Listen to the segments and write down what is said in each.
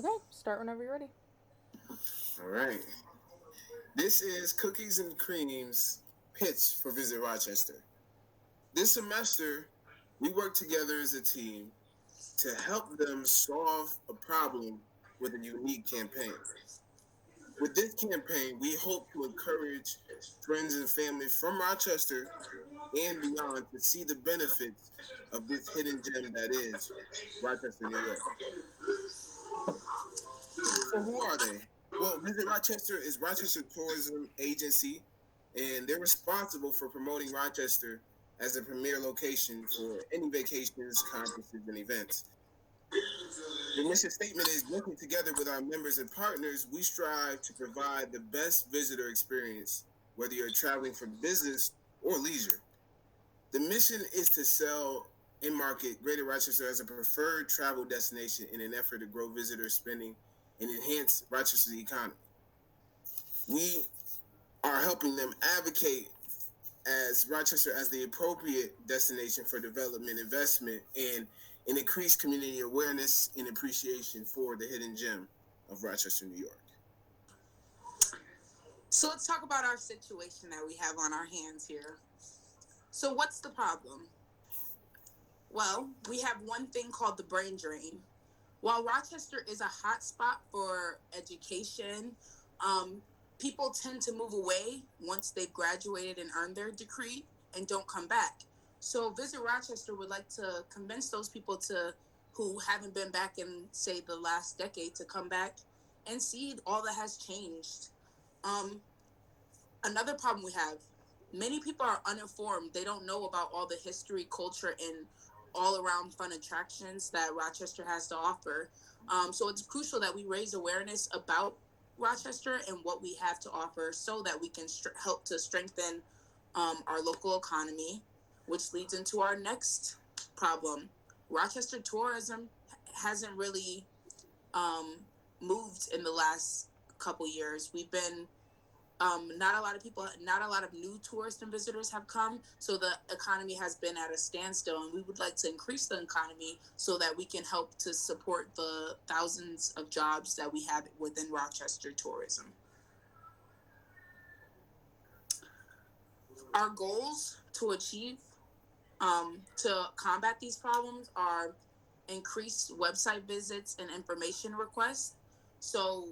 Okay, start whenever you're ready. All right. This is Cookies and Cream's pitch for Visit Rochester. This semester, we worked together as a team to help them solve a problem with a unique campaign. With this campaign, we hope to encourage friends and family from Rochester and beyond to see the benefits of this hidden gem that is Rochester, New York. So, who are they? Well, Visit Rochester is Rochester tourism agency, and they're responsible for promoting Rochester as a premier location for any vacations, conferences, and events. The mission statement is working together with our members and partners, we strive to provide the best visitor experience, whether you're traveling for business or leisure. The mission is to sell and market Greater Rochester as a preferred travel destination in an effort to grow visitor spending and enhance Rochester's economy. We are helping them advocate as Rochester as the appropriate destination for development, investment, and an increased community awareness and appreciation for the hidden gem of Rochester, New York. So let's talk about our situation that we have on our hands here. So what's the problem? Well, we have one thing called the brain drain. While Rochester is a hot spot for education, um, people tend to move away once they've graduated and earned their degree and don't come back. So Visit Rochester would like to convince those people to who haven't been back in, say, the last decade to come back and see all that has changed. Um, Another problem we have, many people are uninformed. They don't know about all the history, culture, and all around fun attractions that Rochester has to offer. So it's crucial that we raise awareness about Rochester and what we have to offer so that we can help to strengthen our local economy, which leads into our next problem. Rochester tourism hasn't really um, moved in the last couple years. We've been not a lot of people, not a lot of new tourists and visitors have come, so the economy has been at a standstill, and we would like to increase the economy so that we can help to support the thousands of jobs that we have within Rochester tourism. Our goals to achieve, to combat these problems are increased website visits and information requests. So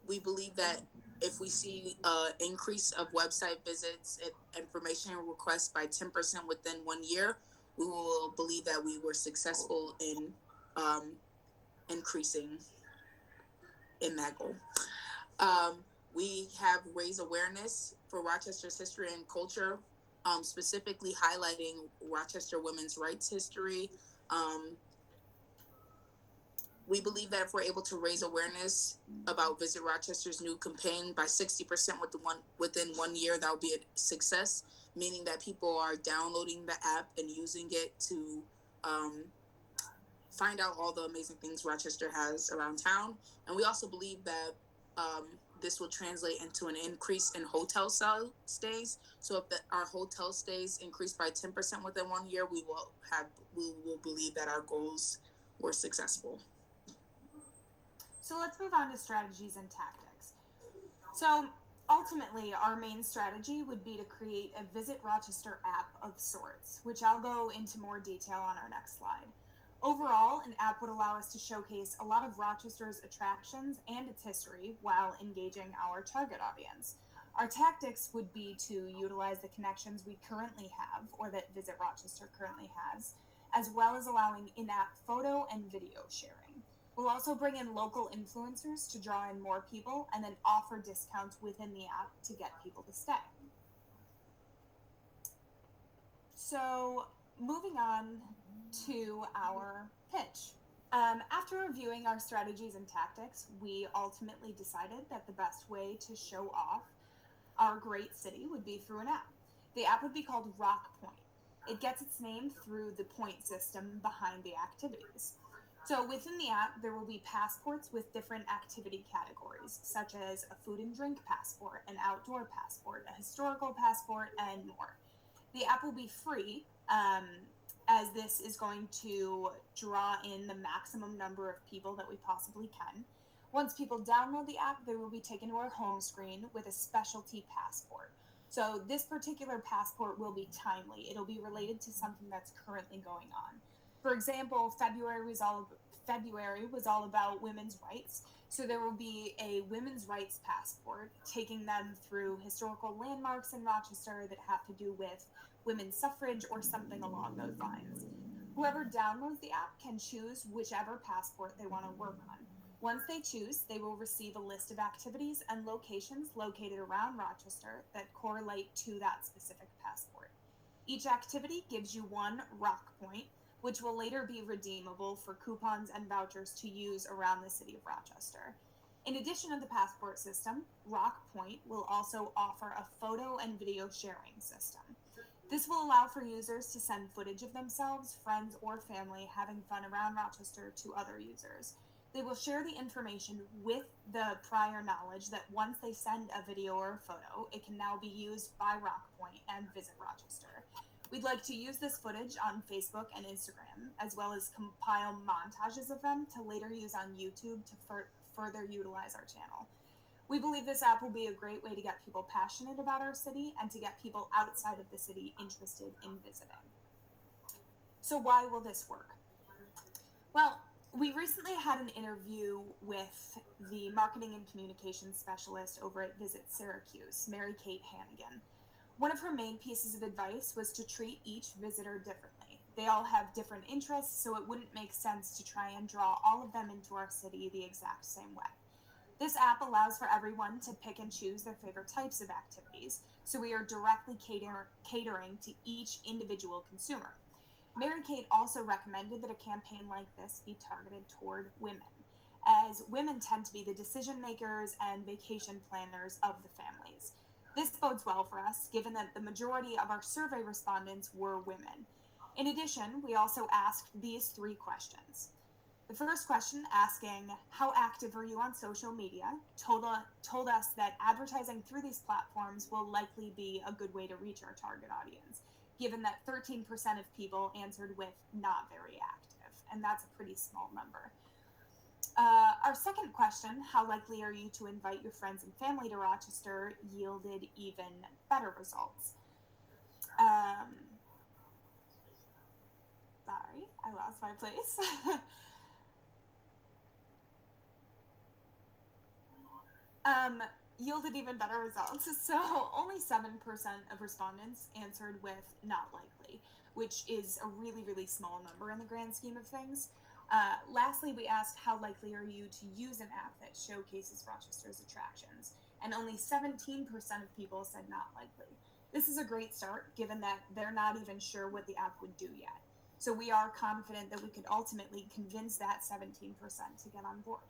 we believe that if we see an increase of website visits and information requests by 10% within 1 year, we will believe that we were successful in um, increasing in that goal. We have raised awareness for Rochester's history and culture, specifically highlighting Rochester women's rights history. Um, we believe that if we're able to raise awareness about Visit Rochester's new campaign by 60% within 1 year, that would be a success, meaning that people are downloading the app and using it to um, find out all the amazing things Rochester has around town. And we also believe that this will translate into an increase in hotel stays. So if our hotel stays increase by 10% within 1 year, we will believe that our goals were successful. So let's move on to strategies and tactics. So ultimately, our main strategy would be to create a Visit Rochester app of sorts, which I'll go into more detail on our next slide. Overall, an app would allow us to showcase a lot of Rochester's attractions and its history while engaging our target audience. Our tactics would be to utilize the connections we currently have, or that Visit Rochester currently has, as well as allowing in app photo and video sharing. We'll also bring in local influencers to draw in more people and then offer discounts within the app to get people to stay. So, moving on to our pitch. After reviewing our strategies and tactics, we ultimately decided that the best way to show off our great city would be through an app. The app would be called Rock Point. It gets its name through the point system behind the activities. So within the app, there will be passports with different activity categories, such as a food and drink passport, an outdoor passport, a historical passport, and more. The app will be free, as this is going to draw in the maximum number of people that we possibly can. Once people download the app, they will be taken to our home screen with a specialty passport. So this particular passport will be timely. It'll be related to something that's currently going on. For example, February was all about women's rights. So there will be a women's rights passport taking them through historical landmarks in Rochester that have to do with women's suffrage or something along those lines. Whoever downloads the app can choose whichever passport they want to work on. Once they choose, they will receive a list of activities and locations located around Rochester that correlate to that specific passport. Each activity gives you one Roch point, which will later be redeemable for coupons and vouchers to use around the city of Rochester. In addition to the passport system, Roch Point will also offer a photo and video sharing system. This will allow for users to send footage of themselves, friends, or family having fun around Rochester to other users. They will share the information with the prior knowledge that once they send a video or a photo, it can now be used by Roch Point and Visit Rochester. We'd like to use this footage on Facebook and Instagram, as well as compile montages of them to later use on YouTube to further utilize our channel. We believe this app will be a great way to get people passionate about our city and to get people outside of the city interested in visiting. So why will this work? Well, we recently had an interview with the marketing and communications specialist over at Visit Syracuse, Mary Kate Hannigan. One of her main pieces of advice was to treat each visitor differently. They all have different interests, so it wouldn't make sense to try and draw all of them into our city the exact same way. This app allows for everyone to pick and choose their favorite types of activities, so we are directly catering to each individual consumer. Mary Kate also recommended that a campaign like this be targeted toward women, as women tend to be the decision makers and vacation planners of the families. This bodes well for us, given that the majority of our survey respondents were women. In addition, we also asked these 3 questions. The first question, asking, how active are you on social media, told us that advertising through these platforms will likely be a good way to reach our target audience, given that 13% of people answered with not very active, and that's a pretty small number. Our second question, how likely are you to invite your friends and family to Rochester, yielded even better results. Sorry, I lost my place. Yielded even better results. So only 7% of respondents answered with not likely, which is a really, really small number in the grand scheme of things. Lastly, we asked how likely are you to use an app that showcases Rochester's attractions, and only 17% of people said not likely. This is a great start, given that they're not even sure what the app would do yet. So we are confident that we could ultimately convince that 17% to get on board.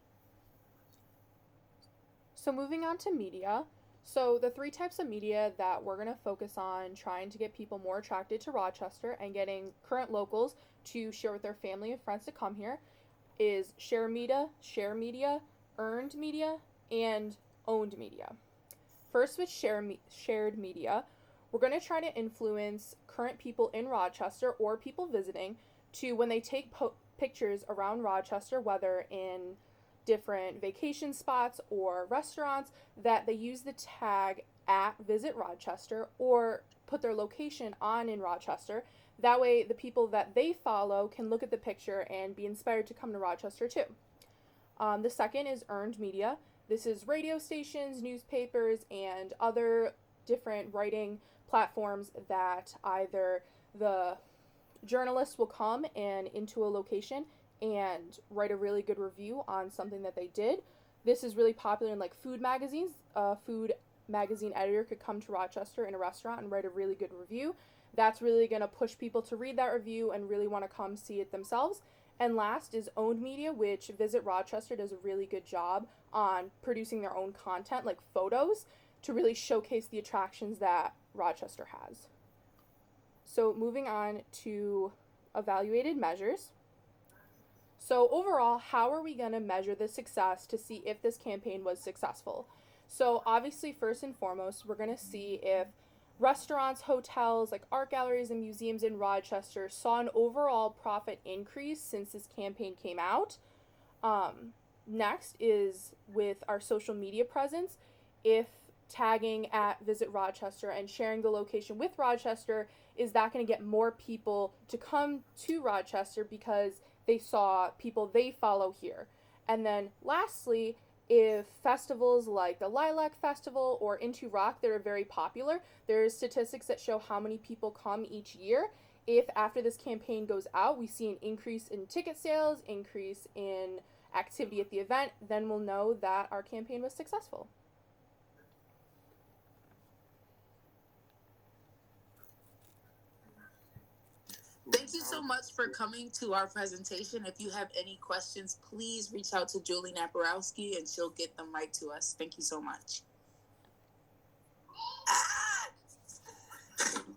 So moving on to media. So the 3 types of media that we're going to focus on trying to get people more attracted to Rochester and getting current locals to share with their family and friends to come here is share media, earned media, and owned media. First with shared media, we're going to try to influence current people in Rochester or people visiting to, when they take pictures around Rochester, whether in different vacation spots or restaurants, that they use the tag at Visit Rochester or put their location on in Rochester. That way the people that they follow can look at the picture and be inspired to come to Rochester too. The second is earned media. This is radio stations, newspapers, and other different writing platforms that either the journalists will come and into a location and write a really good review on something that they did. This is really popular in like food magazines. A food magazine editor could come to Rochester in a restaurant and write a really good review. That's really going to push people to read that review and really want to come see it themselves. And last is owned media, which Visit Rochester does a really good job on producing their own content, like photos, to really showcase the attractions that Rochester has. So moving on to evaluated measures. So overall, how are we going to measure the success to see if this campaign was successful? So obviously, first and foremost, we're going to see if restaurants, hotels, like art galleries and museums in Rochester saw an overall profit increase since this campaign came out. Um, Next is with our social media presence. If tagging at Visit Rochester and sharing the location with Rochester, is that going to get more people to come to Rochester because they saw people they follow here? And then lastly, if festivals like the Lilac Festival or Into Rock that are very popular, there's statistics that show how many people come each year. If after this campaign goes out, we see an increase in ticket sales, increase in activity at the event, then we'll know that our campaign was successful. Thank you so much for coming to our presentation. If you have any questions, please reach out to Julie Naparowski and she'll get them right to us. Thank you so much.